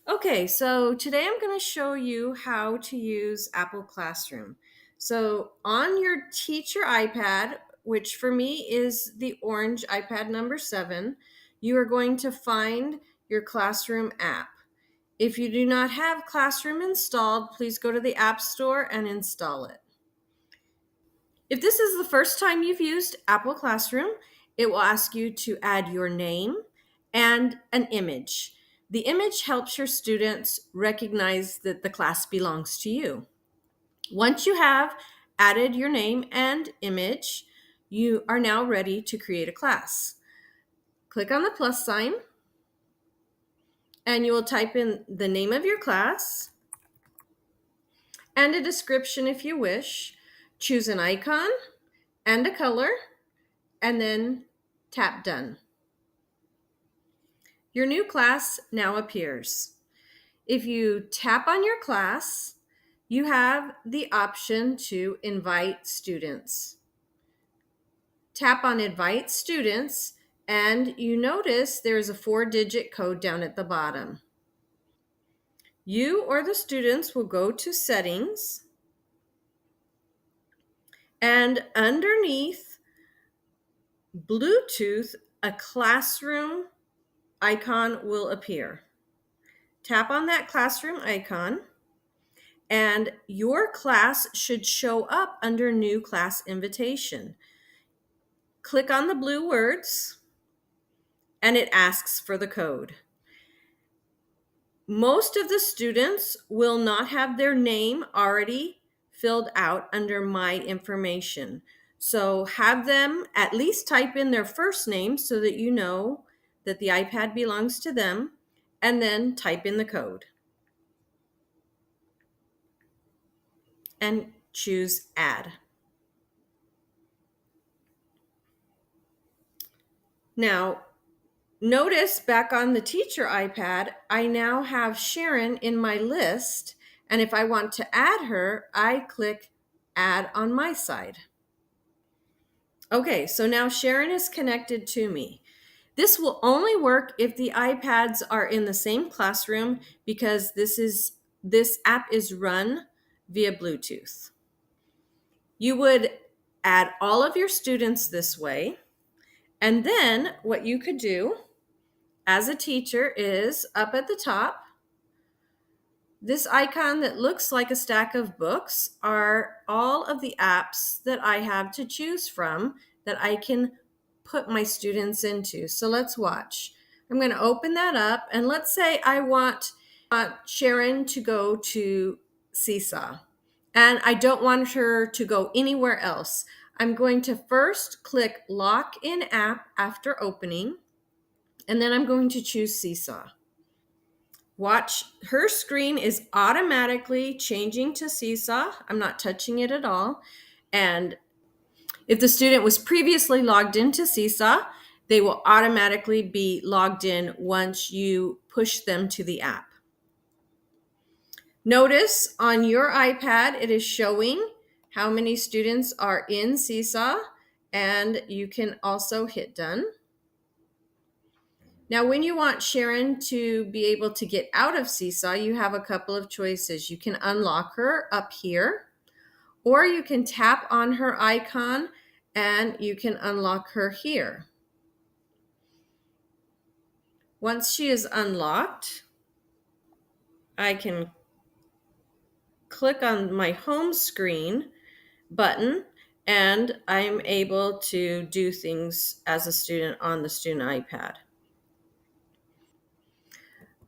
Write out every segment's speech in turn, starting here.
Okay, so today I'm going to show you how to use Apple Classroom. So on your teacher iPad, which for me is the orange iPad number 7, you are going to find your Classroom app. If you do not have Classroom installed, please go to the App Store and install it. If this is the first time you've used Apple Classroom, it will ask you to add your name and an image. The image helps your students recognize that the class belongs to you. Once you have added your name and image, you are now ready to create a class. Click on the plus sign and you will type in the name of your class and a description if you wish. Choose an icon and a color and then tap done. Your new class now appears. If you tap on your class, you have the option to invite students. Tap on invite students and you notice there's a 4-digit code down at the bottom. You or the students will go to settings and underneath Bluetooth, a classroom icon will appear. Tap on that classroom icon and your class should show up under new class invitation. Click on the blue words and it asks for the code. Most of the students will not have their name already filled out under my information. So have them at least type in their first name so that you know that the iPad belongs to them, and then type in the code and choose add. Now, notice back on the teacher iPad, I now have Sharon in my list. And if I want to add her, I click add on my side. Okay, so now Sharon is connected to me. This will only work if the iPads are in the same classroom because this app is run via Bluetooth. You would add all of your students this way. And then what you could do as a teacher is up at the top, this icon that looks like a stack of books are all of the apps that I have to choose from that I can put my students into. So let's watch. I'm going to open that up and let's say I want Sharon to go to Seesaw and I don't want her to go anywhere else. I'm going to first click lock in app after opening. And then I'm going to choose Seesaw. Watch, her screen is automatically changing to Seesaw. I'm not touching it at all. And if the student was previously logged into Seesaw, they will automatically be logged in once you push them to the app. Notice on your iPad, it is showing how many students are in Seesaw, and you can also hit done. Now, when you want Sharon to be able to get out of Seesaw, you have a couple of choices. You can unlock her up here, or you can tap on her icon and you can unlock her here. Once she is unlocked, I can click on my home screen button and I'm able to do things as a student on the student iPad.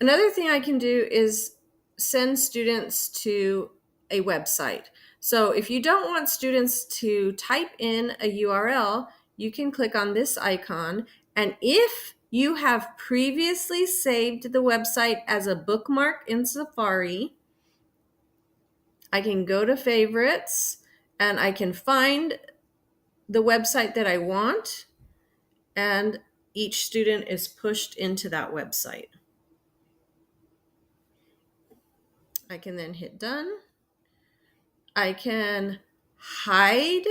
Another thing I can do is send students to a website. So if you don't want students to type in a URL, you can click on this icon. And if you have previously saved the website as a bookmark in Safari, I can go to favorites and I can find the website that I want, and each student is pushed into that website. I can then hit done. I can hide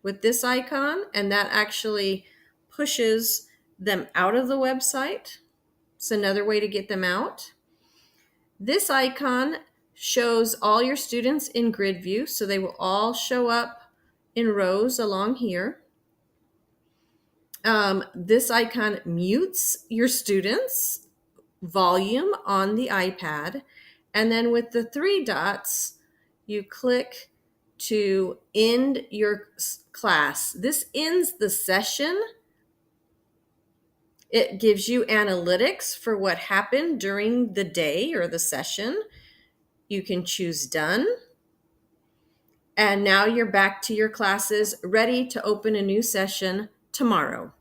with this icon, and that actually pushes them out of the website. It's another way to get them out. This icon shows all your students in grid view, so they will all show up in rows along here. This icon mutes your students' volume on the iPad. And then with the three dots, you click to end your class. This ends the session. It gives you analytics for what happened during the day or the session. You can choose done. And now you're back to your classes, ready to open a new session tomorrow.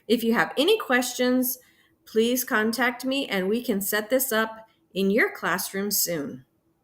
If you have any questions, please contact me and we can set this up in your classroom soon.